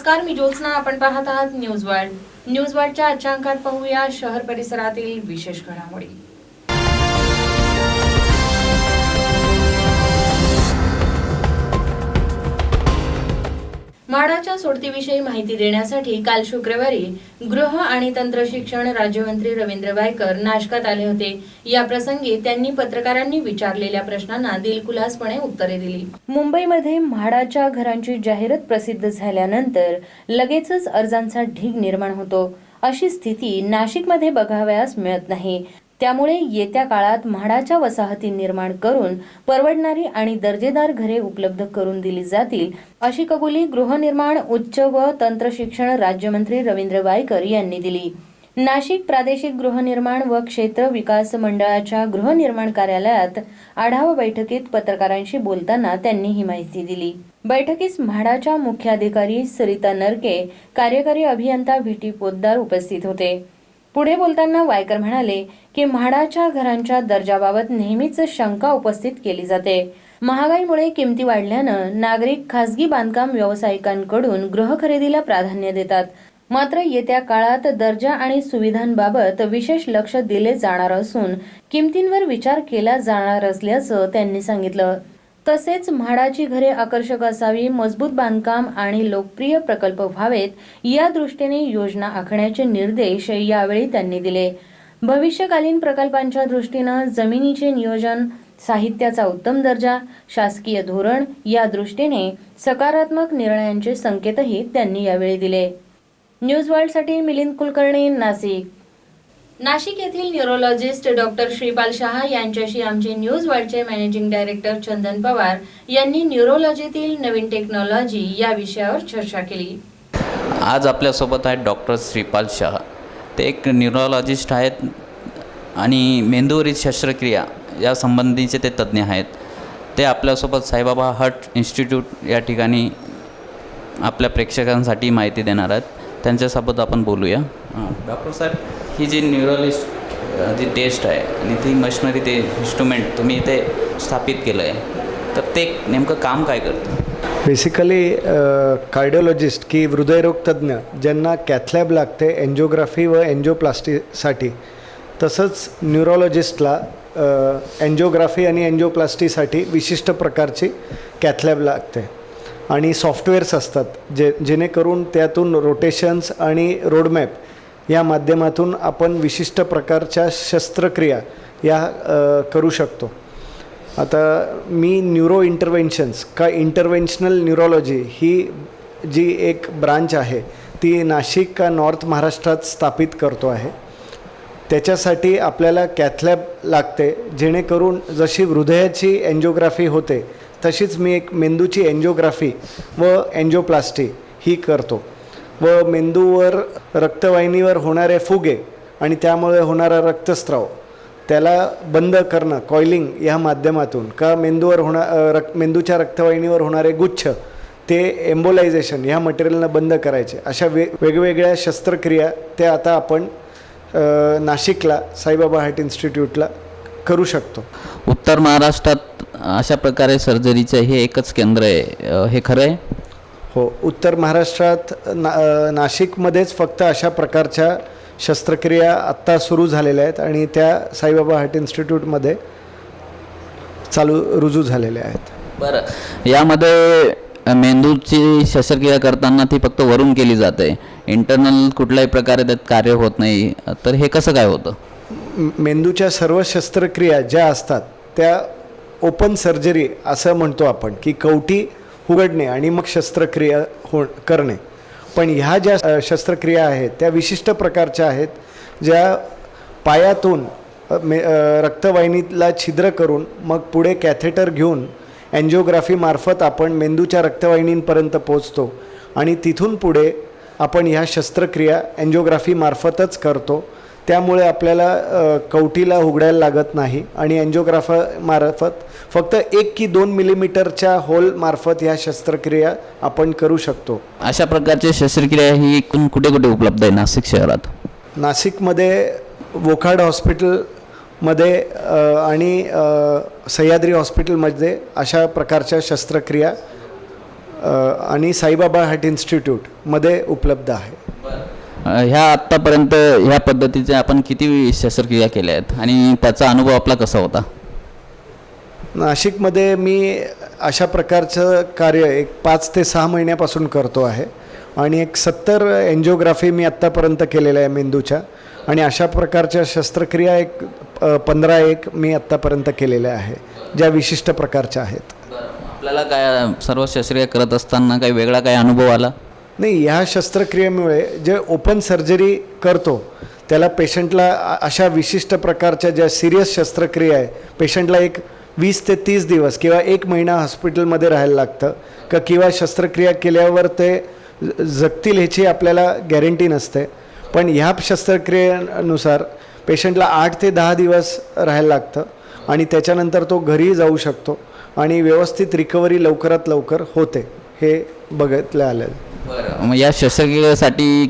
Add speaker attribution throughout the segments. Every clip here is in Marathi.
Speaker 1: नमस्कार, मी ज्योत्स्ना. आपण पाहत आहात न्यूज वर्ल्ड. न्यूज वर्ल्डच्या आजच्या अंकात पाहूया शहर परिसरातील विशेष घडामोडी. म्हाडाच्या सोडतीविषयी माहिती देण्यासाठी काल शुक्रवारी गृह आणि तंत्रशिक्षण राज्यमंत्री रवींद्र वायकर नाशकात आले होते. या प्रसंगी त्यांनी पत्रकारांनी विचारलेल्या प्रश्नांना दिलखुलासपणे उत्तरे दिली. मुंबईमध्ये म्हाडाच्या घरांची जाहिरात प्रसिद्ध झाल्यानंतर लगेचच अर्जांचा ढीग निर्माण होतो. अशी स्थिती नाशिकमध्ये बघावयास मिळत नाही. त्यामुळे येत्या काळात म्हाडाच्या वसाहती निर्माण करून परवडणारी आणि दर्जेदार घरे उपलब्ध करून दिली जातील, अशी कबुली गृहनिर्माण, उच्च व तंत्रशिक्षण राज्यमंत्री रवींद्र वायकर यांनी दिली. नाशिक प्रादेशिक गृहनिर्माण व क्षेत्र विकास मंडळाच्या गृहनिर्माण कार्यालयात आढावा बैठकीत पत्रकारांशी बोलताना त्यांनी ही माहिती दिली. बैठकीस म्हाडाच्या मुख्याधिकारी सरिता नरके, कार्यकारी अभियंता व्ही.टी. पोद्दार उपस्थित होते. पुढे बोलताना वायकर म्हणाले की म्हाडाच्या घरांच्या दर्जाबाबत नेहमीच शंका उपस्थित केली जाते. महागाईमुळे किमती वाढल्यानं नागरिक खासगी बांधकाम व्यावसायिकांकडून गृह खरेदीला प्राधान्य देतात. मात्र येत्या काळात दर्जा आणि सुविधांबाबत विशेष लक्ष दिले जाणार असून किमतींवर विचार केला जाणार असल्याचं त्यांनी सांगितलं. तसेच म्हाडाची घरे आकर्षक असावी, मजबूत बांधकाम आणि लोकप्रिय प्रकल्प व्हावेत, या दृष्टीने योजना आखण्याचे निर्देश यावेळी त्यांनी दिले. भविष्यकालीन प्रकल्पांच्या दृष्टीनं जमिनीचे नियोजन, साहित्याचा उत्तम दर्जा, शासकीय धोरण या दृष्टीने सकारात्मक निर्णयांचे संकेतही त्यांनी यावेळी दिले. न्यूज वर्ल्डसाठी मिलिंद कुलकर्णी, नाशिक. नाशिक येथील न्यूरोलॉजिस्ट डॉक्टर श्रीपाल शहा यांच्याशी आमचे न्यूज वर्ल्डचे मॅनेजिंग डायरेक्टर चंदन पवार यांनी न्यूरोलॉजीतील नवीन टेक्नॉलॉजी या विषयावर चर्चा केली.
Speaker 2: आज आपल्यासोबत आहेत डॉक्टर श्रीपाल शहा. ते एक न्यूरोलॉजिस्ट आहेत आणि मेंदूवरील शस्त्रक्रिया या संबंधीचे ते तज्ज्ञ आहेत. ते आपल्यासोबत साईबाबा हार्ट इन्स्टिट्यूट या ठिकाणी आपल्या प्रेक्षकांसाठी माहिती देणार आहेत. त्यांच्यासोबत आपण बोलूया. डॉक्टर साहेब, ही जी न्यूरोलिस्ट जी टेस्ट आहे आणि ती मशिनरी, ते इन्स्ट्रुमेंट तुम्ही इथे स्थापित केलं आहे, तर ते नेमकं काम काय करतं?
Speaker 3: बेसिकली कार्डिओलॉजिस्ट की हृदयरोग तज्ज्ञ ज्यांना कॅथलॅब लागते एन्जिओग्राफी व एन्जिओप्लास्टीसाठी, तसंच न्यूरोलॉजिस्टला एन्जिओग्राफी आणि एन्जिओप्लास्टीसाठी विशिष्ट प्रकारची कॅथलॅब लागते आणि सॉफ्टवेअर्स असतात जेणेकरून त्यातून रोटेशन्स आणि रोडमॅप या माध्यमातून आपण विशिष्ट प्रकारच्या शस्त्रक्रिया या करू शकतो. आता मी न्यूरो इंटरव्हेन्शन्स का इंटरव्हेन्शनल न्यूरोलॉजी ही जी एक ब्रांच आहे ती नाशिक का नॉर्थ महाराष्ट्रात स्थापित करतो आहे. त्याच्यासाठी आपल्याला कॅथलॅब लागते, जेणेकरून जशी हृदयाची एन्जिओग्राफी होते तशीच मी एक मेंदूची एन्जिओग्राफी व एन्जिओप्लास्टी ही करतो व मेंदूवर रक्तवाहिनीवर होणारे फुगे आणि त्यामुळे होणारा रक्तस्राव त्याला बंद करणं कॉइलिंग या माध्यमातून, का मेंदूवर मेंदूच्या रक्तवाहिनीवर होणारे गुच्छ ते एम्बोलायझेशन ह्या मटेरियलनं बंद करायचे, अशा वेगवेगळ्या शस्त्रक्रिया त्या आता आपण नाशिकला साईबाबा हार्ट इन्स्टिट्यूटला करू शकतो.
Speaker 2: उत्तर महाराष्ट्रात अशा प्रकारे सर्जरीचं हे एकच केंद्र आहे, हे खरं आहे?
Speaker 3: हो, उत्तर महाराष्ट्रात नाशिकमध्येच फक्त अशा प्रकारच्या शस्त्रक्रिया आत्ता सुरू झालेल्या आहेत आणि त्या साईबाबा हार्ट इन्स्टिट्यूटमध्ये रुजू झालेल्या आहेत.
Speaker 2: बरं, यामध्ये मेंदूची शस्त्रक्रिया करताना ती फक्त वरून केली जाते, इंटरनल कुठल्याही प्रकारे त्यात कार्य होत नाही, तर हे कसं काय होतं?
Speaker 3: मेंदूच्या सर्व शस्त्रक्रिया ज्या असतात त्या ओपन सर्जरी असं म्हणतो आपण, की कवटी उघडणे आणि मग शस्त्रक्रिया करणे. पण ह्या ज्या शस्त्रक्रिया आहेत त्या विशिष्ट प्रकारच्या आहेत, ज्या पायातून रक्तवाहिनीला छिद्र करून मग पुढे कॅथेटर घेऊन एन्जिओग्राफीमार्फत आपण मेंदूच्या रक्तवाहिनींपर्यंत पोचतो आणि तिथून पुढे आपण ह्या शस्त्रक्रिया एन्जिओग्राफीमार्फतच करतो. त्यामुळे आपल्याला कवटीला उघडायला लागत नाही आणि एन्जिओग्राफीमार्फत फक्त 1 की 2 मिलीमीटरच्या होलमार्फत ह्या शस्त्रक्रिया आपण करू शकतो.
Speaker 2: अशा प्रकारची शस्त्रक्रिया ही कुठे कुठे उपलब्ध आहे नाशिक शहरात?
Speaker 3: नाशिकमध्ये वोखाड हॉस्पिटलमध्ये आणि सह्याद्री हॉस्पिटलमध्ये अशा प्रकारच्या शस्त्रक्रिया आणि साईबाबा हार्ट इन्स्टिट्यूटमध्ये उपलब्ध आहे.
Speaker 2: ह्या आत्तापर्यंत ह्या पद्धतीचे आपण किती शस्त्रक्रिया केल्या आहेत आणि त्याचा अनुभव आपला कसा होता?
Speaker 3: नाशिकमध्ये मी अशा प्रकारचं कार्य एक 5 ते 6 महिन्यापासून करतो आहे आणि एक 70 एन्जिओग्राफी मी आत्तापर्यंत केलेल्या आहे मेंदूच्या, आणि अशा प्रकारच्या शस्त्रक्रिया एक 15 मी आत्तापर्यंत केलेल्या आहे ज्या विशिष्ट प्रकारच्या आहेत.
Speaker 2: आपल्याला काय सर्व शस्त्रक्रिया करत असताना काही वेगळा काही अनुभव आला?
Speaker 3: नाही, ह्या शस्त्रक्रियेमुळे जे ओपन सर्जरी करतो त्याला पेशंटला अशा विशिष्ट प्रकारच्या ज्या सिरियस शस्त्रक्रिया आहे, पेशंटला एक 20 ते 30 दिवस किंवा 1 महिना हॉस्पिटलमध्ये राहायला लागतं किंवा शस्त्रक्रिया केल्यावर ते जगतील ह्याची आपल्याला गॅरंटी नसते. पण ह्या शस्त्रक्रियेनुसार पेशंटला 8 ते 10 दिवस राहायला लागतं आणि त्याच्यानंतर तो घरी जाऊ शकतो आणि व्यवस्थित रिकव्हरी लवकरात लवकर होते, हे बघितलं आलं.
Speaker 2: मग या शस्त्रक्रियेसाठी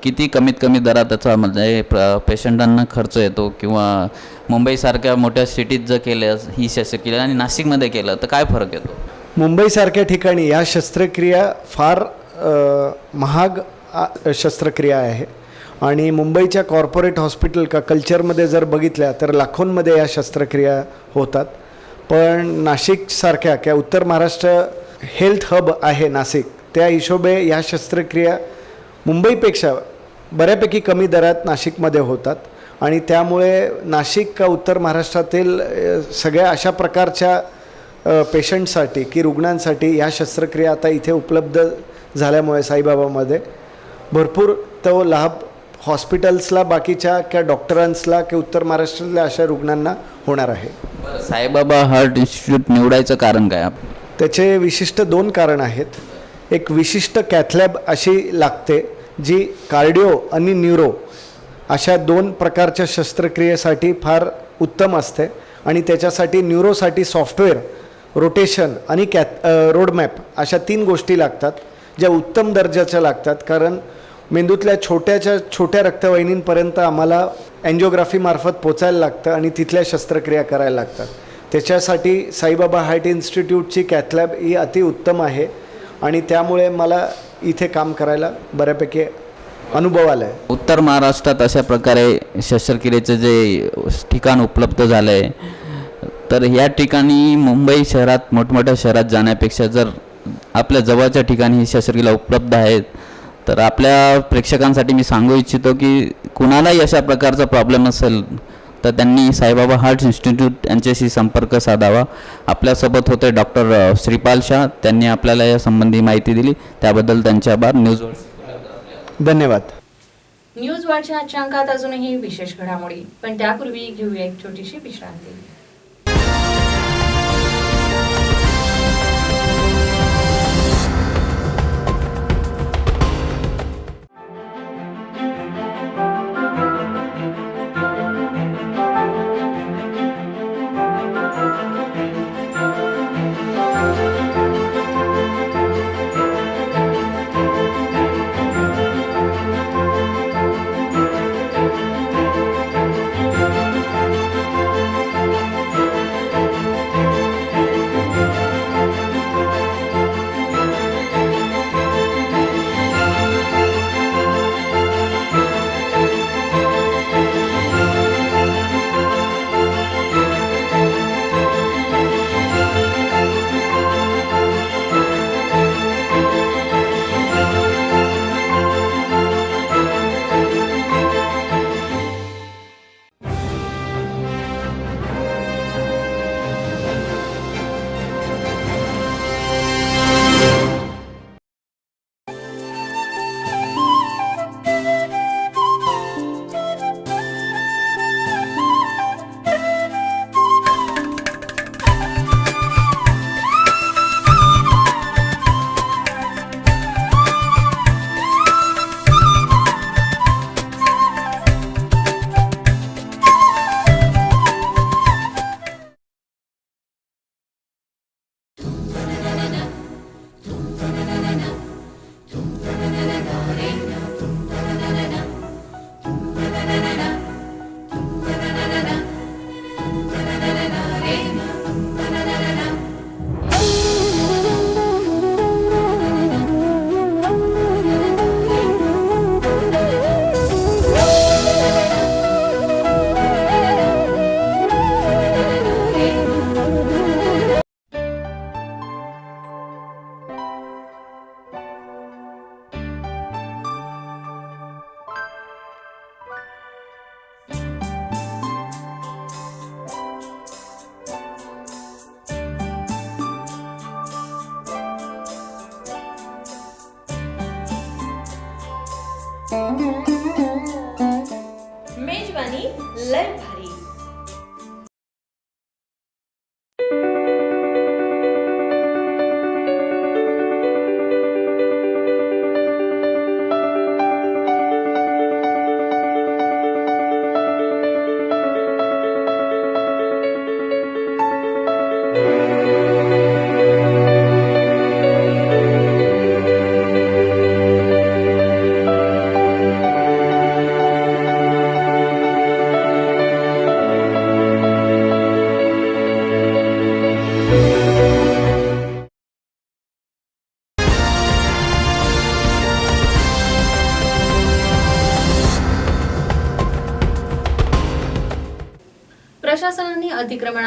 Speaker 2: किती कमीत कमी दरात त्याचा म्हणजे पेशंटांना खर्च येतो, किंवा मुंबईसारख्या मोठ्या सिटीत जर केलं ही शस्त्रक्रिया आणि नाशिकमध्ये केलं तर काय फरक येतो?
Speaker 3: मुंबईसारख्या ठिकाणी या शस्त्रक्रिया फार महाग शस्त्रक्रिया आहे आणि मुंबईच्या कॉर्पोरेट हॉस्पिटल कल्चरमध्ये जर बघितल्या तर लाखोंमध्ये या शस्त्रक्रिया होतात. पण नाशिकसारख्या किंवा उत्तर महाराष्ट्र हेल्थ हब आहे नाशिक, त्या हिशोबे या शस्त्रक्रिया मुंबईपेक्षा बऱ्यापैकी कमी दरात नाशिकमध्ये होतात आणि त्यामुळे नाशिक का उत्तर महाराष्ट्रातील सगळ्या अशा प्रकारच्या पेशंटसाठी की रुग्णांसाठी या शस्त्रक्रिया आता इथे उपलब्ध झाल्यामुळे साईबाबामध्ये भरपूर तो लाभ हॉस्पिटल्सला, बाकीच्या किंवा डॉक्टरांसला किंवा उत्तर महाराष्ट्रातल्या अशा रुग्णांना होणार आहे.
Speaker 2: साईबाबा हार्ट इन्स्टिट्यूट निवडायचं कारण काय?
Speaker 3: त्याचे विशिष्ट 2 कारण आहेत. एक विशिष्ट कॅथलॅब अशी लागते जी कार्डिओ आणि न्यूरो अशा 2 प्रकारच्या शस्त्रक्रियेसाठी फार उत्तम असते आणि त्याच्यासाठी न्यूरोसाठी सॉफ्टवेअर, रोटेशन आणि रोडमॅप अशा 3 गोष्टी लागतात ज्या उत्तम दर्जाच्या लागतात. कारण मेंदूतल्या छोट्या रक्तवाहिनींपर्यंत आम्हाला एन्जिओग्राफीमार्फत पोचायला लागतं आणि तिथल्या शस्त्रक्रिया करायला लागतात. त्याच्यासाठी साईबाबा हार्ट इन्स्टिट्यूटची कॅथलॅब ही अतिउत्तम आहे आणि त्यामुळे मला इथे काम करायला बऱ्यापैकी अनुभव आला आहे.
Speaker 2: उत्तर महाराष्ट्रात अशा प्रकारे शस्त्रक्रियेचं जे ठिकाण उपलब्ध झालं आहे, तर या ठिकाणी मुंबई शहरात मोठमोठ्या शहरात जाण्यापेक्षा जर आपल्या जवळच्या ठिकाणी ही शस्त्रक्रिया उपलब्ध आहेत तर आपल्या प्रेक्षकांसाठी मी सांगू इच्छितो की कुणालाही अशा प्रकारचा प्रॉब्लेम असेल तर त्यांनी साईबाबा हार्ट इन्स्टिट्यूट यांच्याशी संपर्क साधावा. आपल्यासोबत होते डॉक्टर श्रीपाल शाह, त्यांनी आपल्याला या संबंधी माहिती दिली, त्याबद्दल त्यांचे आभार.
Speaker 3: धन्यवाद.
Speaker 1: न्यूज वॉचच्या आजच्या अंकात अजूनही विशेष घडामोडी, पण त्यापूर्वी घेऊया एक छोटीशी विश्रांती.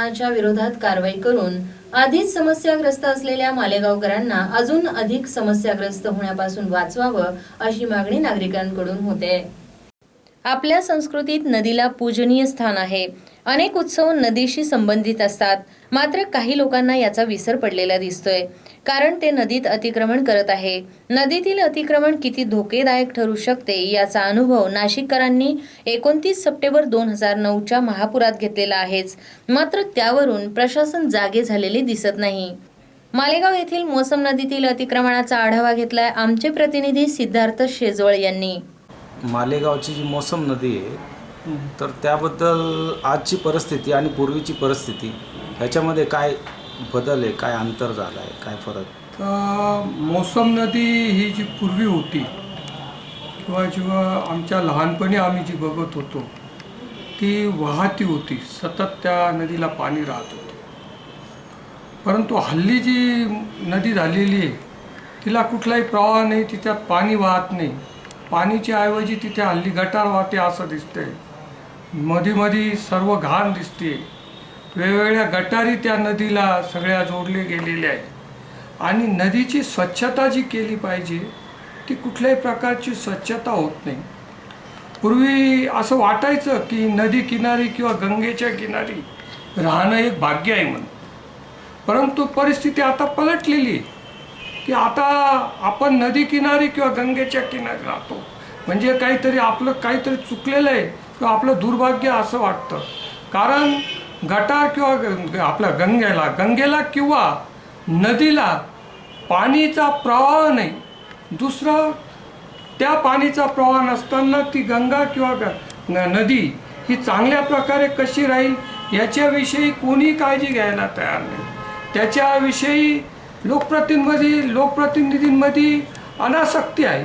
Speaker 1: अतिक्रमणाच्या विरोधात कारवाई करून आधीच समस्याग्रस्त असलेल्या मालेगावकरांना अजून अधिक समस्याग्रस्त होण्यापासून वाचवावं अशी मागणी नागरिकांकडून होते। आपल्या संस्कृतीत नदीला पूजनीय स्थान आहे। अनेक उत्सव नदीशी संबंधित असतात, मात्र काही लोकांना याचा विसर पडलेला दिसतोय, कारण ते नदीत अतिक्रमण करत आहे। नदीतील अतिक्रमण किती धोकेदायक ठरू शकते याचा अनुभव नाशिककरांनी 29 सप्टेंबर 2009च्या महापुरात घेतलेला आहेच, मात्र त्यावरून प्रशासन जागे झालेले दिसत नाही। मालेगाव येथील मोसम नदीतील अतिक्रमणाचा आढावा घेतलाय आमचे प्रतिनिधी सिद्धार्थ शेजवळ यांनी।
Speaker 4: मालेगावची जी मोसम नदी आहे तर त्याबद्दल आजची परिस्थिती आणि पूर्वीची परिस्थिती ह्याच्यामध्ये काय बदल आहे, काय अंतर झालं आहे, काय फरक?
Speaker 5: तर मोसम नदी ही जी पूर्वी होती किंवा जेव्हा आमच्या लहानपणी आम्ही जी बघत होतो ती वाहती होती, सतत त्या नदीला पाणी राहत होतं। परंतु हल्ली जी नदी झालेली आहे तिला कुठलाही प्रवाह नाही, तिच्यात पाणी वाहत नाही। पाणीच्या ऐवजी तिथे हल्ली गटार वाहते असं दिसतंय। मधी सर्व घाण दिसते। वेगवेगळ्या गटारी त्या नदीला सगळ्या जोडले गेलेल्या आहेत आणि नदीची स्वच्छता जी केली पाहिजे ती कुठल्याही प्रकारची स्वच्छता होत नाही। पूर्वी असं वाटायचं की नदी किनारी किंवा गंगेच्या किनारी राहणं एक भाग्य आहे म्हणून, परंतु परिस्थिती आता पलटलेली आहे की आता आपण नदी किनारी किंवा गंगेच्या किनारी राहतो म्हणजे काहीतरी आपलं काहीतरी चुकलेलं आहे किंवा आपलं दुर्भाग्य असं वाटतं। कारण गटार किंवा आपल्या गंगेला किंवा नदीला पाणीचा प्रवाह नाही, दुसरं त्या पाणीचा प्रवाह नसताना ती गंगा किंवा नदी ही चांगल्या प्रकारे कशी राहील याच्याविषयी कोणी काळजी घ्यायला तयार नाही। त्याच्याविषयी लोकप्रतिनिधींमध्ये अनासक्ती आहे,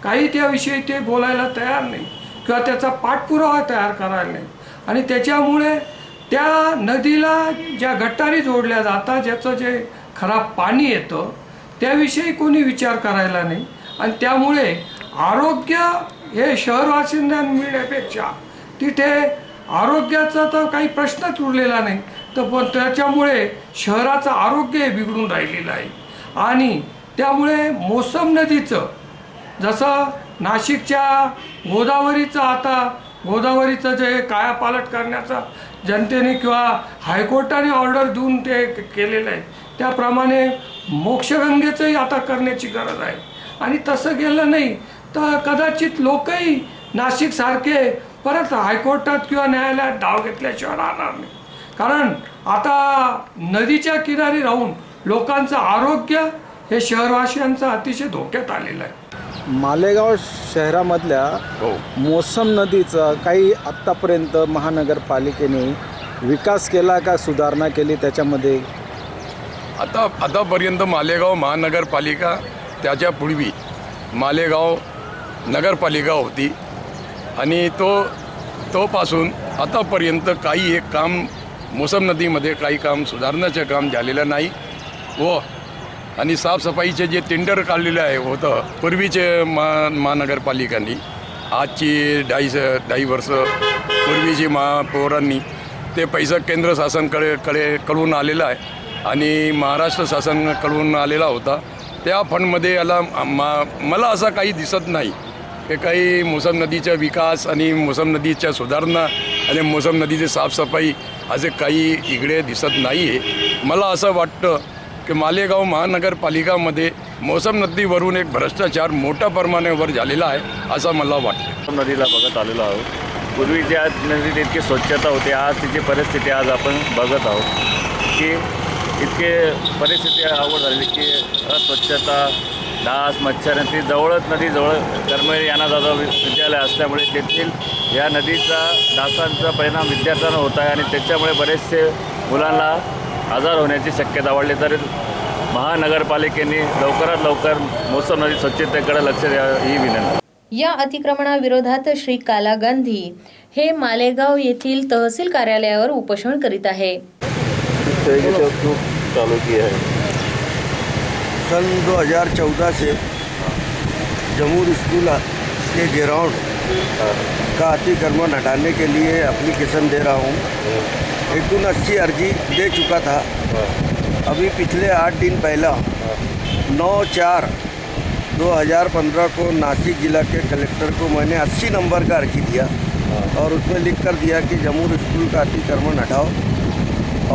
Speaker 5: काही त्याविषयी ते बोलायला तयार नाही किंवा त्याचा पाठपुरावा तयार करायला नाही आणि त्याच्यामुळे त्या नदीला ज्या गटारी जोडल्या जातात ज्याचं जे खराब पाणी येतं त्याविषयी कोणी विचार करायला नाही आणि त्यामुळे आरोग्य हे शहरवासियांना मिळण्यापेक्षा तिथे आरोग्याचा तर काही प्रश्नच उरलेला नाही, तर पण त्याच्यामुळे शहराचं आरोग्य बिघडून राहिलेलं आहे। आणि त्यामुळे मोसम नदीचं जसं नाशिकच्या गोदावरीचं जे कायापालट करण्याचा जनतेने किंवा हायकोर्टाने ऑर्डर देऊन ते केलेलं आहे, त्याप्रमाणे मोक्षगंगेचंही आता करण्याची गरज आहे। आणि तसं केलं नाही तर कदाचित लोकही नाशिकसारखे परत हायकोर्टात किंवा न्यायालयात धाव घेतल्याशिवाय राहणार नाही। कारण आता नदीच्या किनारी राहून लोकांचं आरोग्य हे शहरवासियांचं अतिशय धोक्यात आलेलं आहे।
Speaker 3: मालेगाव शहरामधल्या मोसम नदीचा काही आत्तापर्यंत महानगरपालिकेने विकास केला का, सुधारणा केली त्याच्यामध्ये?
Speaker 6: आतापर्यंत मालेगाव महानगरपालिका त्याच्यापूर्वी मालेगाव नगरपालिका होती आणि तोपासून आतापर्यंत काही एक काम मोसम नदीमध्ये काही काम सुधारण्याचं काम झालेलं नाही व आणि साफसफाईचे जे टेंडर काढलेलं आहे होतं पूर्वीचे महानगरपालिकांनी, आजची 2.5 वर्ष पूर्वीची महापौरांनी ते पैसा केंद्र शासनकडून आलेला आहे आणि महाराष्ट्र शासनाकडून आलेला होता। त्या फंडमध्ये मला असं काही दिसत नाही की काही मोसम नदीचा विकास आणि मोसम नदीच्या सुधारणा आणि मोसम नदीची साफसफाई असे काही इकडे दिसत नाही आहे। मला असं वाटतं की मालेगाव महानगरपालिकामध्ये मोसम नदीवरून एक भ्रष्टाचार मोठ्या प्रमाणावर झालेला आहे असं मला वाटतं।
Speaker 7: नदीला बघत आलेलो आहोत। पूर्वी ज्या नदीत इतकी स्वच्छता होती, आज तिची परिस्थिती आज आपण बघत आहोत की इतके परिस्थिती अवघड झाली की अस्वच्छता, डास, मच्छर आणि ती नदीजवळ करमळी यानादादा विद्यालय असल्यामुळे तेथील या नदीचा डासांचा परिणाम विद्यार्थ्यांना होत आहे आणि त्याच्यामुळे बरेचसे मुलांना आजार होण्याची शक्यता वाढली। तर महानगरपालिकेने लवकरात लवकर मोसम नदी स्वच्छतेकडे लक्ष द्यावं ही विनंती।
Speaker 1: या अतिक्रमणाविरोधात श्री काला गांधी हे मालेगाव येथील तहसील कार्यालयावर उपोषण करीत आहे।
Speaker 7: चालू किया है
Speaker 8: सन 2014 से जमूर स्कूल के ग्राउंड का अतिक्रमण हटाने के लिए एप्लीकेशन दे रहा हूँ। 180 अर्जी दे चुका था। अभी पिछले 8 दिन पहला 9/4/2015 को नासिक जिला के कलेक्टर को मैंने 80 नंबर का अर्जी दिया और उसमें लिख कर दिया कि जमूर स्कूल का अतिक्रमण हटाओ,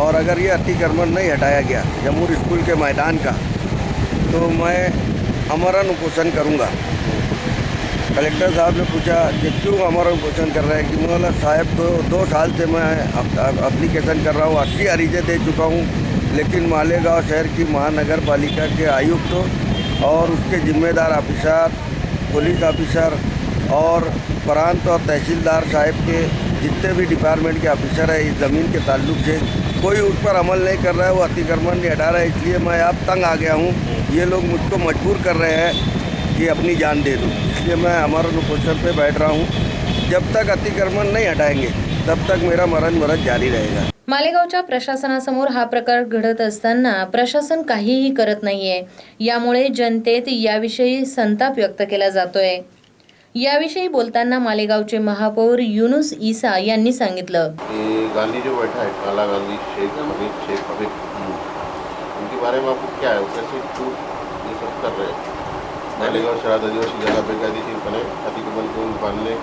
Speaker 8: और अगर ये अतिक्रमण नहीं हटाया गया जमूर स्कूल के मैदान का तो मैं आमरण उपोषण करूँगा। कलेक्टर साहब ने पूछा कि क्यों आमरण उपोषण कर रहे हैं, कि बोला साहब 2 साल से मैं एप्लीकेशन कर रहा हूँ, 80 अरीजे दे चुका हूँ, लेकिन मालेगांव शहर की महानगर पालिका के आयुक्त और उसके जिम्मेदार ऑफिसर, पुलिस ऑफिसर और प्रांत और तहसीलदार साहब के जितने भी डिपार्टमेंट के ऑफिसर हैं इस ज़मीन के ताल्लुक से कोई उस पर अमल नहीं कर रहा है, वो अतिक्रमण नहीं हटा रहा है। इसलिए मैं अब तंग आ गया हूँ, ये लोग मुझको मजबूर कर रहे हैं कि अपनी जान दे दूँ, इसलिए मैं आमरण उपोषण पे बैठ रहा हूँ। जब तक अतिक्रमण नहीं हटाएंगे तब तक मेरा मरण जारी रहेगा।
Speaker 1: मालेगावच्या प्रशासनासमोर हा प्रकार घडत असताना प्रशासन काहीही करत नाहीये, यामुळे जनतेत याविषयी संताप व्यक्त केला जातोय। याविषयी बोलताना मालेगावचे महापौर युनुस ईसा यांनी सांगितलं,
Speaker 9: गांधी जो बैठा है काला गांधी शेख हमीद उनके बारे में आपको क्या है, कैसे क्यों ये सब कर रहे हैं? मालेगाव शहरात आदिवासी जागा बेकायदेशीरपणे अतिक्रमण करून बांधणे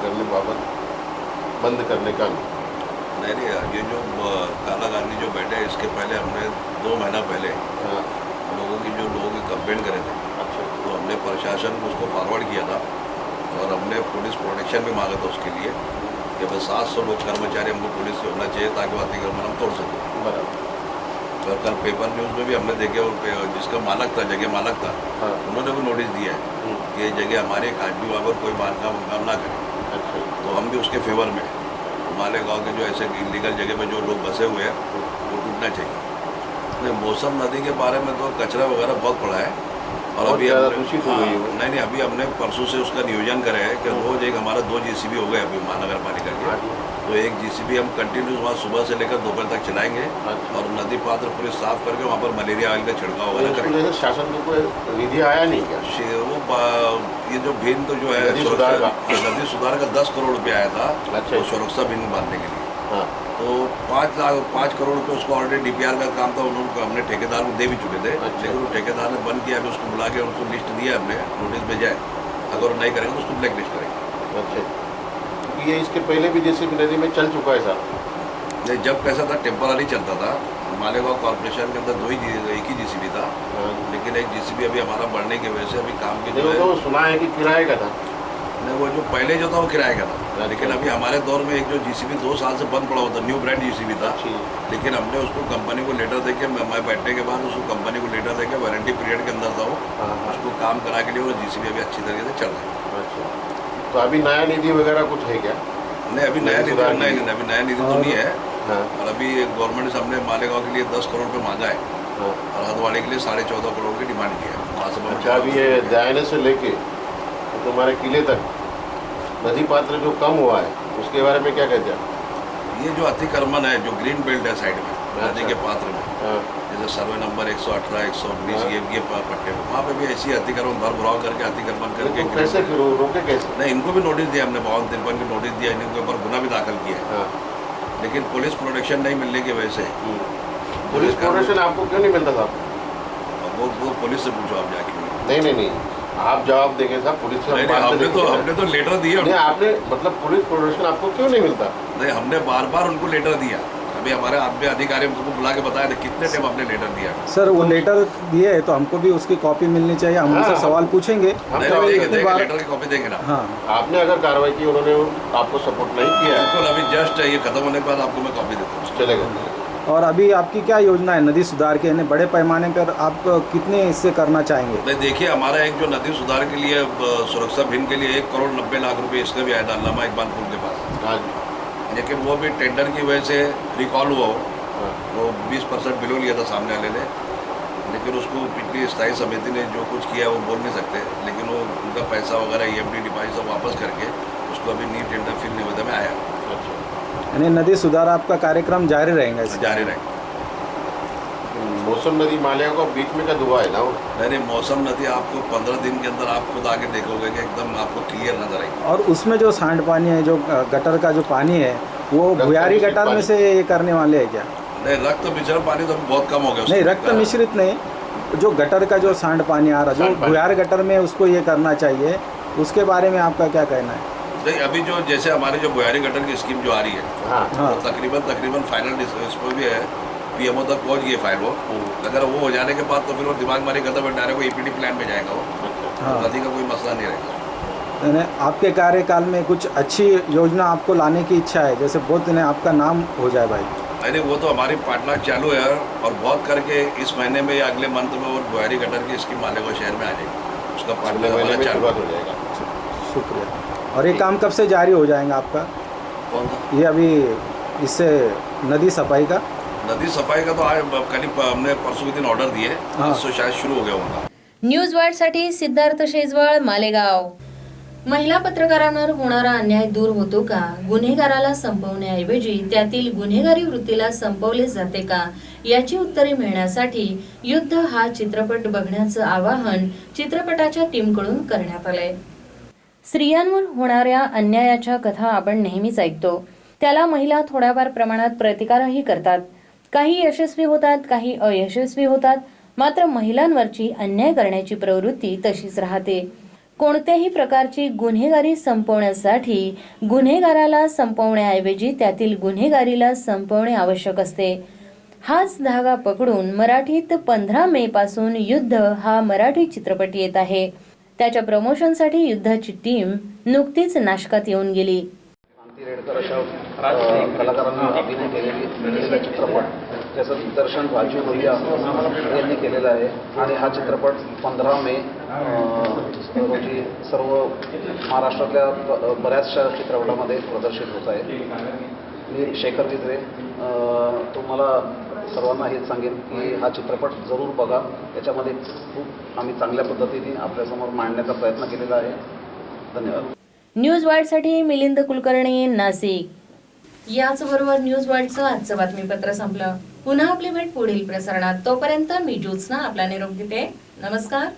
Speaker 9: करने बाबत बंद करने का
Speaker 10: नहीं, ये जो काला गांधी जो बैठे हैं इसके पहले हमने 2 महीना पहले लोगों की कंप्लेंट करे थे। अच्छा। तो हमने प्रशासन को उसको फॉरवर्ड किया था और हमने पुलिस प्रोटेक्शन भी मांगा था उसके लिए कि बस 700 लोग कर्मचारी हमको पुलिस से होना चाहिए ताकि अतिक्रमण हम तोड़ सकें। बराबर। और कल पेपर न्यूज़ में भी हमने देखे जिसका मालक था, जगह मालक था, उन्होंने भी नोटिस दिया है कि ये जगह हमारे खाटी वहाँ पर कोई बांधकाम ना करे। अच्छा। तो हम भी उसके फेवर में मालेगांव के जो ऐसे इलीगल जगह पे जो लोग बसे हुए हैं वो टूटना चाहिए। मौसम नदी के बारे में तो कचरा वगैरह बहुत पड़ा है और अभी नहीं, अभी हमने परसों से उसका नियोजन करे है कि रोज एक हमारा 2 JCB हो गए अभी महानगर पालिका के, तो एक JCB हम कंटिन्यूस वहाँ सुबह से लेकर दोपहर तक चलाएंगे और नदी पात्र पूरे साफ करके वहाँ पर मलेरिया ऑयल का छिड़काव वगैरह करेंगे।
Speaker 9: शासन को कोई निधि आया नहीं क्या?
Speaker 10: वो ये जो भिन्न तो जो है नदी सुधार का 10 करोड़ रुपया आया था। अच्छा। सुरक्षा भिन्न बांधने के लिए। हाँ। तो 5 करोड़ रुपये उसको ऑलरेडी DPR का काम था, उन्होंने हमने ठेकेदार को दे भी चुके थे। अच्छा। लेकिन वो ठेकेदार ने बंद किया, अभी उसको बुला के उसको लिस्ट दिया हमने, नोटिस भेजा है, अगर नहीं करेंगे तो उसको ब्लैक लिस्ट करेंगे।
Speaker 9: अच्छा। ये इसके पहले भी जैसे नदी में चल चुका है साहब?
Speaker 10: नहीं, जब कैसा था टेम्पररी चलता था, मालेगांव कॉर्पोरेशन के अंदर एक ही JCB था। लेकिन एक JCB अभी हमारा बढ़ने की वजह से अभी काम की जो
Speaker 9: तो सुना है कि किराए का था।
Speaker 10: नहीं, वो जो पहले जो था वो किराए का था। लेकिन अभी हमारे दौर में एक जो JCB 2 साल से बंद पड़ा हुआ था, न्यू ब्रांड JCB था। लेकिन हमने उसको कंपनी को लेटर देके, मैं बैठने के बाद उसको कंपनी को लेटर देके वारंटी पीरियड के अंदर था वो, उसको काम करा के लिए वो JCB अभी अच्छी तरीके से चल रहा है।
Speaker 9: अच्छा। तो अभी नया निधि वगैरह कुछ है क्या?
Speaker 10: नहीं, अभी नया निधि नहीं, अभी नया निधि तो नहीं है। और अभी गवर्नमेंट से हमने मालेगांव के लिए 10 करोड़ रुपये मांगा है और हदवाड़ी के लिए 14.5 करोड़ की डिमांड की है।
Speaker 9: अच्छा। अभी ये दायने से लेके तुम्हारे किले तक नदी पात्र जो कम हुआ है उसके बारे में क्या कहते हैं?
Speaker 10: ये जो अतिक्रमण है, जो ग्रीन बेल्ट है साइड में नदी के पात्र में, जैसे सर्वे नंबर 118, 119 ये पट्टे पे, वहाँ पे भी ऐसी अतिक्रमण भरभराव करके अतिक्रमण करके
Speaker 9: कैसे फिर रोके कैसे?
Speaker 10: नहीं, इनको भी नोटिस दिया हमने, 52-53 की नोटिस दिया, इनके ऊपर गुना भी दाखिल किया। लेकिन पुलिस प्रोटेक्शन नहीं मिलने की वजह से।
Speaker 9: पुलिस प्रोटेक्शन आपको क्यों नहीं मिलता था?
Speaker 10: वो पुलिस से पूछो आप जाके।
Speaker 9: नहीं, आप जवाब देंगे साहब, पुलिस से
Speaker 10: हमने तो लेटर दिया।
Speaker 9: नहीं, आपने मतलब पुलिस प्रोटेक्शन आपको क्यों नहीं मिलता?
Speaker 10: नहीं, हमने बार उनको लेटर दिया। अभी हमारे आदमी अधिकारी हमको बुला के बताया था कितने टाइम आपने लेटर दिया।
Speaker 11: सर, वो लेटर दिए है तो हमको भी उसकी कॉपी मिलनी चाहिए, हम उनसे सवाल पूछेंगे।
Speaker 10: लेटर की कॉपी देंगे ना।
Speaker 11: हाँ।
Speaker 9: आपने अगर कार्रवाई की, उन्होंने आपको सपोर्ट नहीं किया?
Speaker 10: बिल्कुल, अभी जस्ट ये खत्म होने के बाद आपको मैं कॉपी देता हूँ।
Speaker 9: चलेगा।
Speaker 11: और अभी आपकी क्या योजना है नदी सुधार के, यानी बड़े पैमाने पर आप कितने इससे करना चाहेंगे?
Speaker 10: नहीं, देखिए, हमारा एक जो नदी सुधार के लिए सुरक्षा भिन्न के लिए 1,90,00,000 रुपये इसका भी आया था अल्लामा इकबाल पुल के पास। हाँ। लेकिन वो भी टेंडर की वजह से रिकॉल हुआ हो। वो 20% बिलो लिया था सामने वाले ने, लेकिन उसको पिछली स्थायी समिति ने जो कुछ किया वो बोल नहीं सकते, लेकिन वो उनका पैसा वगैरह EFD डिपॉजिट सब वापस करके उसको अभी न्यू टेंडर फिर निविदा में आया।
Speaker 11: यानी नदी सुधार आपका कार्यक्रम जारी रहेगा?
Speaker 10: जारी रहेगा।
Speaker 9: मौसम नदी मालेगांव को बीच में का दुआ है ना?
Speaker 10: नहीं, मौसम नदी आपको 15 दिन के अंदर आप खुद आके देखोगे कि एकदम आपको क्लियर नजर आएगी।
Speaker 11: और उसमें जो सांड पानी है, जो गटर का जो पानी है, वो भुयारी गटार में से ये करने वाले हैं क्या?
Speaker 10: नहीं, रक्त मिश्रण पानी तो बहुत कम हो गया
Speaker 11: नहीं, रक्त मिश्रित नहीं, जो गटर का जो सांड पानी आ रहा, जो भुयार गटर में उसको ये करना चाहिए, उसके बारे में आपका क्या कहना है?
Speaker 10: नहीं, अभी जो जैसे हमारे जो भुयारी गटर की स्कीम जो आ रही है,
Speaker 11: हाँ।
Speaker 10: तो तकरीबन फाइनल इस पर भी है, पीएमओ तक पहुंच गई फाइल वो। अगर वो हो जाने के बाद तो फिर वो दिमाग मारी खत्म है, डायरेक्ट ईपीडी प्लान में जाएगा वो।
Speaker 11: हाँ।
Speaker 10: नदी का कोई मसला नहीं रहेगा।
Speaker 11: आपके कार्यकाल में कुछ अच्छी योजना आपको लाने की इच्छा है, जैसे बहुत ने आपका नाम हो जाए भाई?
Speaker 10: अरे वो तो हमारी पार्टनर चालू है और बहुत करके इस महीने में या अगले मंथ में वो भुयारी गटर की स्कीम मालेगांव शहर में आ जाएगी, उसका पार्टनर हमारा चालू हो जाएगा।
Speaker 11: शुक्रिया। और ये काम कब से जारी हो जाएगा आपका?
Speaker 10: कौन सा?
Speaker 11: ये अभी इससे नदी सफाई का?
Speaker 10: नदी सफाई का तो आज कल हमने परसों के दिन ऑर्डर दिए, आज से शायद शुरू हो गया होगा।
Speaker 1: न्यूज वाईडसाठी सिद्धार्थ शेजवळ, मालेगाव. महिला पत्रकारांवर होणारा अन्याय दूर होतो का? गुन्हेगाराला संपवण्याऐवजी त्यातील गुन्हेगारी वृत्तीला संपवले जाते का? याची उत्तरे मिळण्यासाठी युद्ध हा चित्रपट बघण्याचं आवाहन चित्रपटाच्या टीमकडून करण्यात आलंय. स्त्रियांवर होणाऱ्या अन्यायाच्या कथा आपण नेहमीच ऐकतो. त्याला महिला थोड्याफार प्रमाणात प्रतिकारही करतात. काही यशस्वी होतात, काही अयशस्वी होतात. मात्र महिलांवरची अन्याय करण्याची प्रवृत्ती तशीच राहते. कोणत्याही प्रकारची गुन्हेगारी संपवण्यासाठी गुन्हेगाराला संपवण्याऐवजी त्यातील गुन्हेगारीला संपवणे आवश्यक असते. हाच धागा पकडून मराठीत 15 मे पासून युद्ध हा मराठी चित्रपट येत आहे. त्याच्या प्रमोशनसाठी युद्धाची टीम नुकतीच नाशकात येऊन गेली.
Speaker 12: रेडकर अशा कलाकारांनी अभिनय केलेला चित्रपट ज्याचं दिग्दर्शन राजू भैया यांनी केलेलं आहे आणि हा चित्रपट 15 मे रोजी सर्व महाराष्ट्रातल्या बऱ्याचशा चित्रपटामध्ये प्रदर्शित होत आहे. मी शेखर विद्रे तुम्हाला सर्वांना हेच सांगेन की हा चित्रपट जरूर बघा. याच्यामध्ये खूप आम्ही चांगल्या पद्धतीने आपल्यासमोर मांडण्याचा प्रयत्न केलेला आहे. धन्यवाद.
Speaker 1: न्यूज वाईडसाठी मिलिंद कुलकर्णी, नाशिक. याचबरोबर न्यूज वाईडचं आजचं बातमीपत्र संपलं. पुन्हा आपली भेट पुढील प्रसारणात. तोपर्यंत मी ज्योत्स्ना आपला निरोप घेते. नमस्कार.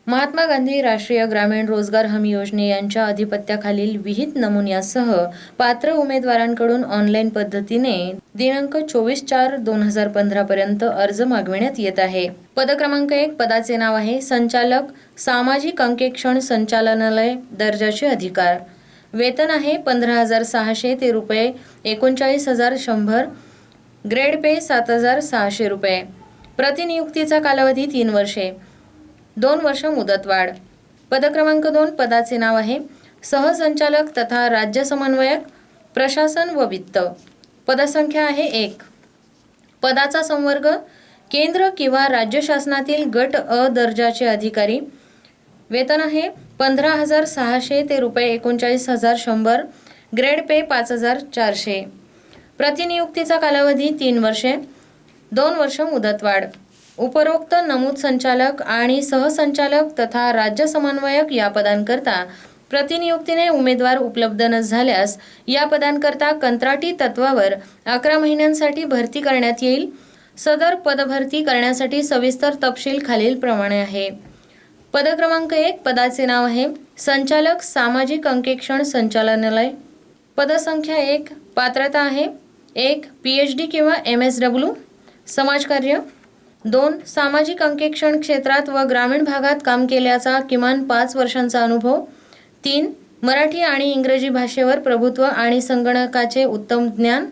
Speaker 1: महात्मा गांधी राष्ट्रीय ग्रामीण रोजगार हमी योजने यांच्या अधिपत्याखालील विहित नमुन्यासह पात्र उमेदवारांकडून ऑनलाईन पद्धतीने दिनांक 24/4/2015 पर्यंत अर्ज मागविण्यात येत आहे. पद क्रमांक 1 पदाचे नाव आहे संचालक सामाजिक अंकेक्षण संचालनालय, दर्जाचे अधिकार. वेतन आहे 15,600 ते रुपये 39,100. ग्रेड पे 7,600 रुपये. प्रतिनियुक्तीचा कालावधी 3 वर्षे. 2 वर्ष मुदतवाढ. पद क्रमांक 2 पदाचे नाव आहे सहसंचालक तथा राज्य समन्वयक, प्रशासन व वित्त. पदसंख्या आहे 1. पदाचा संवर्ग केंद्र किंवा राज्य शासनातील गट अ दर्जाचे अधिकारी. वेतन आहे 15,600 ते रुपये 39,100. Grade pay 5,400. प्रतिनियुक्तीचा कालावधी 3 वर्षे. 2 वर्ष मुदतवाढ. उपरोक्त नमूद संचालक आणि सहसंचालक तथा राज्य समन्वयक या पदांकरता प्रतिनियुक्तीने उमेदवार उपलब्ध न झाल्यास या पदांकरता कंत्राटी तत्वावर 11 महिन्यांसाठी भरती करण्यात येईल. सदर पदभरती करण्यासाठी सविस्तर तपशील खालील प्रमाणे आहे. पद क्रमांक 1 पदाचे नाव आहे संचालक सामाजिक अंकेक्षण संचालनालय. पदसंख्या 1. पात्रता आहे 1. PhD किंवा MSW समाजकार्य. 2. सामाजिक अंकेक्षण क्षेत्रात व ग्रामीण भागात काम केल्याचा किमान 5 वर्षांचा अनुभव. 3. मराठी आणि इंग्रजी भाषेवर प्रभुत्व आणि संगणकाचे उत्तम ज्ञान.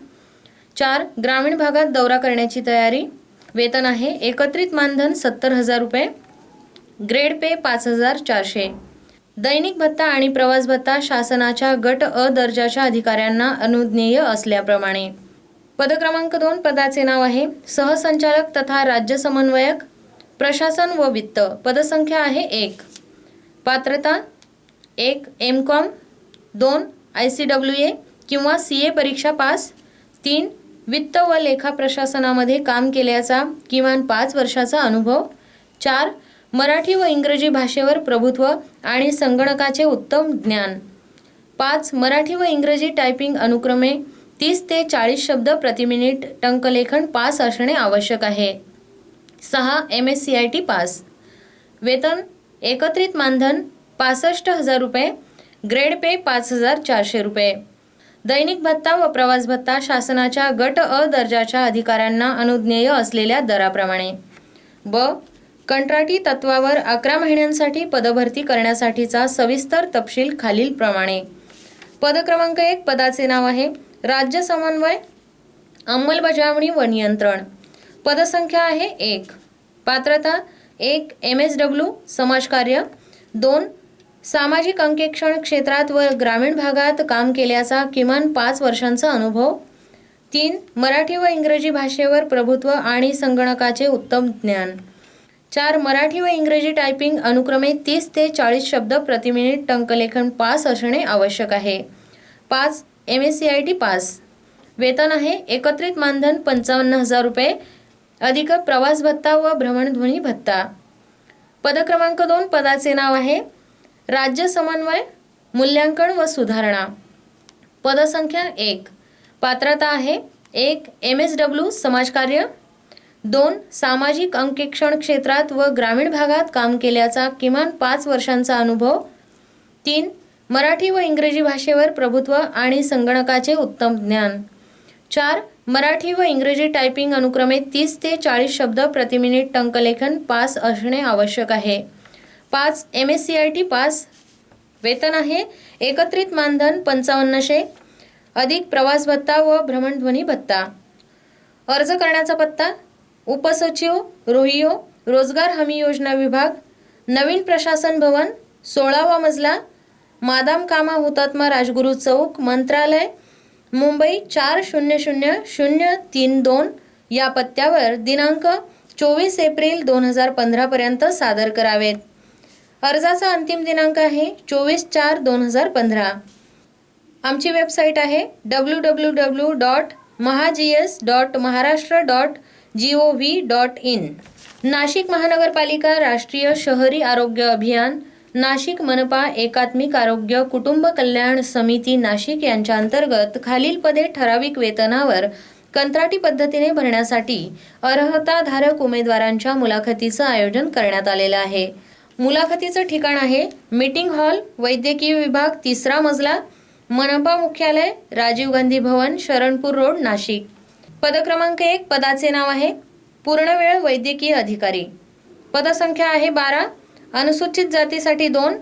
Speaker 1: 4. ग्रामीण भागात दौरा करण्याची तयारी. वेतन आहे एकत्रित मानधन 70,000 रुपये. Grade pay 5,400. दैनिक भत्ता आणि प्रवास भत्ता शासनाच्या गट अ दर्जाच्या अधिकाऱ्यांना अनुज्ञेय असल्याप्रमाणे. पद क्रमांक 2 पदाचे नाव आहे सहसंचालक तथा राज्य समन्वयक प्रशासन व वित्त. पदसंख्या आहे 1. पात्रता 1. एम.कॉम. 2. ICWA किंवा CA परीक्षा पास. 3. वित्त व लेखा प्रशासनामध्ये काम केल्याचा किमान 5 वर्षाचा अनुभव. 4. मराठी व इंग्रजी भाषेवर प्रभुत्व आणि संगणकाचे उत्तम ज्ञान. 5. मराठी व इंग्रजी टायपिंग अनुक्रमे 30 ते 40 शब्द प्रति मिनिट टंकलेखन पास असणे आवश्यक आहे. 6. MSCIT pass. वेतन एकत्रित मानधन 65,000 रुपये. ग्रेड पे 5,400 रुपये. दैनिक भत्ता व प्रवास भत्ता शासनाच्या गट अ दर्जाच्या अधिकाऱ्यांना अनुज्ञेय असलेल्या दराप्रमाणे. ब. कंत्राटी तत्वावर 11 महिन्यांसाठी पदभरती करण्यासाठीचा सविस्तर तपशील खालीलप्रमाणे. पद क्रमांक 1 पदाचे नाव आहे राज्य समन्वय अंमलबजावणी व नियंत्रण. पदसंख्या आहे 1. पात्रता 1. MSW समाजकार्य. 2. सामाजिक अंकेक्षण क्षेत्रात व ग्रामीण भागात काम केल्याचा किमान 5 वर्षांचा अनुभव. 3. मराठी व इंग्रजी भाषेवर प्रभुत्व आणि संगणकाचे उत्तम ज्ञान. 4. मराठी व इंग्रजी टायपिंग अनुक्रमे 30 ते 40 शब्द प्रति मिनिट टंकलेखन पास असणे आवश्यक आहे. 5. MSCIT pass. वेतन आहे एकत्रित मानधन 55,000 रुपये अधिक प्रवास भत्ता व भ्रमणध्वनी भत्ता. पद क्रमांक 2 पदाचे नाव आहे राज्य समन्वय मूल्यांकन व सुधारणा. पदसंख्या 1. पात्रता आहे 1. MSW समाजकार्य. 2. सामाजिक अंकेक्षण क्षेत्रात व ग्रामीण भागात काम केल्याचा किमान 5 वर्षांचा अनुभव. 3. मराठी व इंग्रजी भाषेवर प्रभुत्व आणि संगणकाचे उत्तम ज्ञान. 4. मराठी व इंग्रजी टायपिंग अनुक्रमे 30 ते 40 शब्द प्रति मिनिट टंकलेखन पास असणे आवश्यक आहे. 5. MSCIT pass. वेतन आहे एकत्रित मानधन 5500 अधिक प्रवास भत्ता व भ्रमणध्वनी भत्ता. अर्ज करण्याचा पत्ता उपसचिव रोहियो रोजगार हमी योजना विभाग नवीन प्रशासन भवन 16वा मजला मादाम कामा हुतात्मा राजगुरू चौक मंत्रालय मुंबई 400032 या पत्त्यावर दिनांक 24 एप्रिल 2015 पर्यंत सादर करावेत. अर्जाचा अंतिम दिनांक आहे 24/4/2015. आमची वेबसाईट आहे www.mahags.maharashtra.gov.in. नाशिक महानगरपालिका राष्ट्रीय शहरी आरोग्य अभियान नाशिक मनपा एकात्मिक आरोग्य कुटुंब कल्याण समिती नाशिक यांच्या अंतर्गत खालील पदे ठराविक वेतनावर कंत्राटी पद्धतीने भरण्यासाठी अर्हताधारक उमेदवारांच्या मुलाखतीचं आयोजन करण्यात आलेलं आहे. मुलाखतीचं ठिकाण आहे मीटिंग हॉल वैद्यकीय विभाग 3रा मजला मनपा मुख्यालय राजीव गांधी भवन शरणपूर रोड नाशिक. पद क्रमांक 1 पदाचे नाव आहे पूर्णवेळ वैद्यकीय अधिकारी. पदसंख्या आहे 12. अनुसूचित जातीसाठी 2.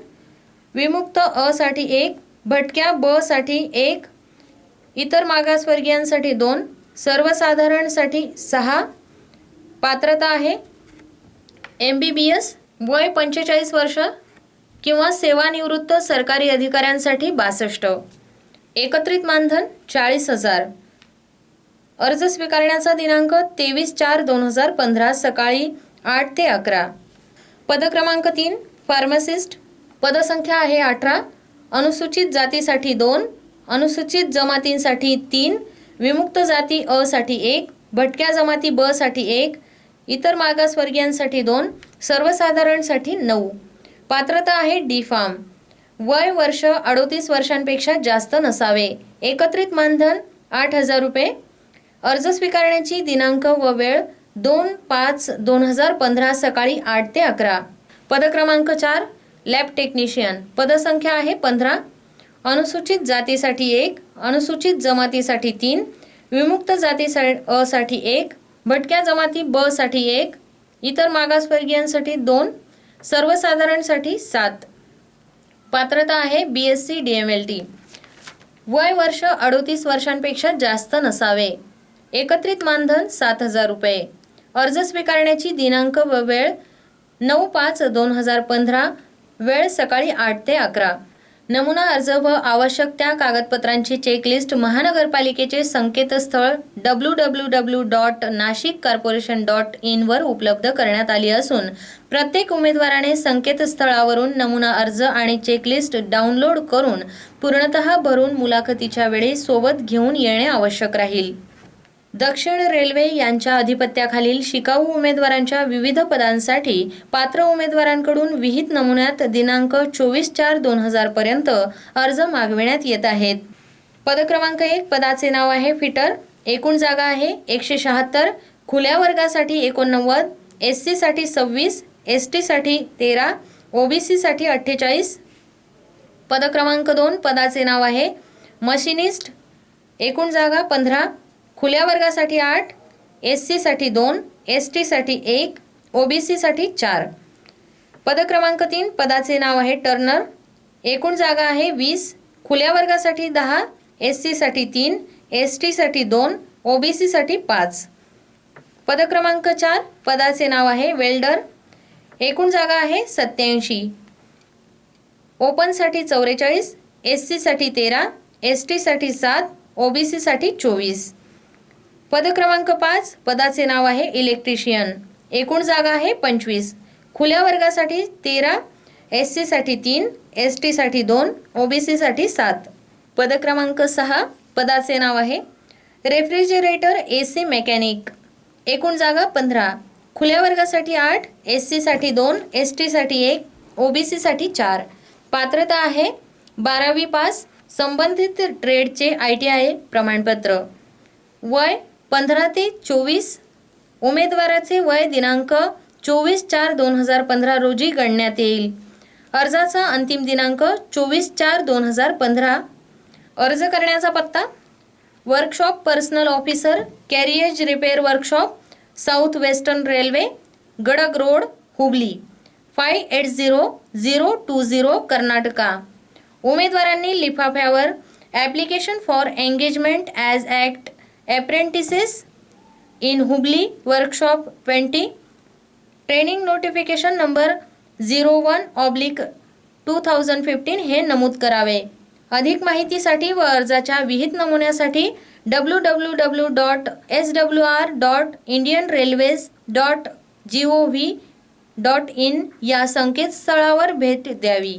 Speaker 1: विमुक्त अ साठी 1. भटक्या ब साठी 1. इतर मागासवर्गीयांसाठी 2. सर्वसाधारणसाठी 6. पात्रता आहे MBBS. वय 45 वर्ष किंवा सेवानिवृत्त सरकारी अधिकाऱ्यांसाठी 62. एकत्रित मानधन 40,000. अर्ज स्वीकारण्याचा दिनांक 23/4/2015 सकाळी 8 ते 11. पद क्रमांक 3 फार्मासिस्ट. पदसंख्या आहे 18. अनुसूचित जातीसाठी 2. अनुसूचित जमातींसाठी 3. विमुक्त जाती अ साठी 1. भटक्या जमाती ब साठी 1. इतर मागासवर्गीयांसाठी 2. सर्वसाधारणसाठी 9. पात्रता आहे D फार्म. वय वर्ष 38 वर्षांपेक्षा जास्त नसावे. एकत्रित मानधन 8,000 रुपये. अर्ज स्वीकारण्याची दिनांक व वेळ 2/5/2015 सकाळी 8 ते 11. पद क्रमांक 4 लॅब टेक्निशियन. पदसंख्या आहे 15. अनुसूचित जातीसाठी 1. अनुसूचित जमातीसाठी 3. विमुक्त जाती अ साठी 1. भटक्या जमाती ब साठी 1. इतर मागासवर्गीयांसाठी 2. सर्वसाधारणसाठी 7. पात्रता आहे BSc DMLT. वय वर्ष 38 वर्षांपेक्षा जास्त नसावे. एकत्रित मानधन 7,000 रुपये. अर्ज स्वीकारण्याची दिनांक व वेळ 9/5/2015, वेळ सकाळी 8 ते 11. नमुना अर्ज व आवश्यक त्या कागदपत्रांची चेकलिस्ट महानगरपालिकेचे संकेतस्थळ www.nashikcorporation.in वर उपलब्ध करण्यात आली असून प्रत्येक उमेदवाराने संकेतस्थळावरून नमुना अर्ज आणि चेकलिस्ट डाउनलोड करून पूर्णतः भरून मुलाखतीच्या वेळी सोबत घेऊन येणे आवश्यक राहील. दक्षिण रेल्वे यांच्या अधिपत्याखालील शिकाऊ उमेदवारांच्या विविध पदांसाठी पात्र उमेदवारांकडून विहित नमुन्यात दिनांक 24/4/2000 पर्यंत अर्ज मागविण्यात येत आहेत. पद क्रमांक 1 पदाचे नाव आहे फिटर. एकूण जागा आहे 176. खुल्या वर्गासाठी 89, SC साठी 26, ST साठी 13, OBC साठी 48. पद क्रमांक 2 पदाचे नाव आहे मशिनिस्ट. एकूण जागा 15, खुल्या वर्गासाठी 8, SC साठी 2, ST साठी 1, OBC साठी 4. पद क्रमांक 3 पदाचे नाव आहे टर्नर. एकूण जागा आहे 20, खुल्या वर्गासाठी 10, SC साठी 3, ST साठी 2, OBC साठी 5. पद क्रमांक 4 पदाचे नाव आहे वेल्डर. एकूण जागा आहे 87, ओपन साठी 44, SC साठी 13, ST साठी 7, OBC साठी 24. पद क्रमांक 5 पदाचे नाव आहे इलेक्ट्रिशियन. एकूण जागा आहे 25, खुल्या वर्गासाठी 13, SC साठी 3, ST साठी 2, OBC साठी 7. पद क्रमांक 6 पदाचे नाव आहे रेफ्रिजरेटर AC मेकॅनिक. एकूण जागा 15, खुल्या वर्गासाठी 8, SC साठी 2, ST साठी 1, OBC साठी 4. पात्रता आहे 12वी पास, संबंधित ट्रेडचे ITI प्रमाणपत्र. वय 15 ते 24. उमेदवाराचे वय दिनांक 24/4/2015 रोजी गणण्यात येईल. अर्जाचा अंतिम दिनांक 24/4/2015. अर्ज करण्याचा पत्ता workshop personnel officer, carriage repair workshop, south western railway, Gadag road, Hubli 580020 Karnataka. उमेदवारांनी लिफाफ्यावर application for engagement as act Apprentices in Hubli Workshop 20, training notification number 01/2015 हे नमूद करावे. अधिक माहितीसाठी व अर्जाच्या विहित नमुन्यासाठी www.swr.indianrailways.gov.in या संकेतस्थळावर भेट द्यावी.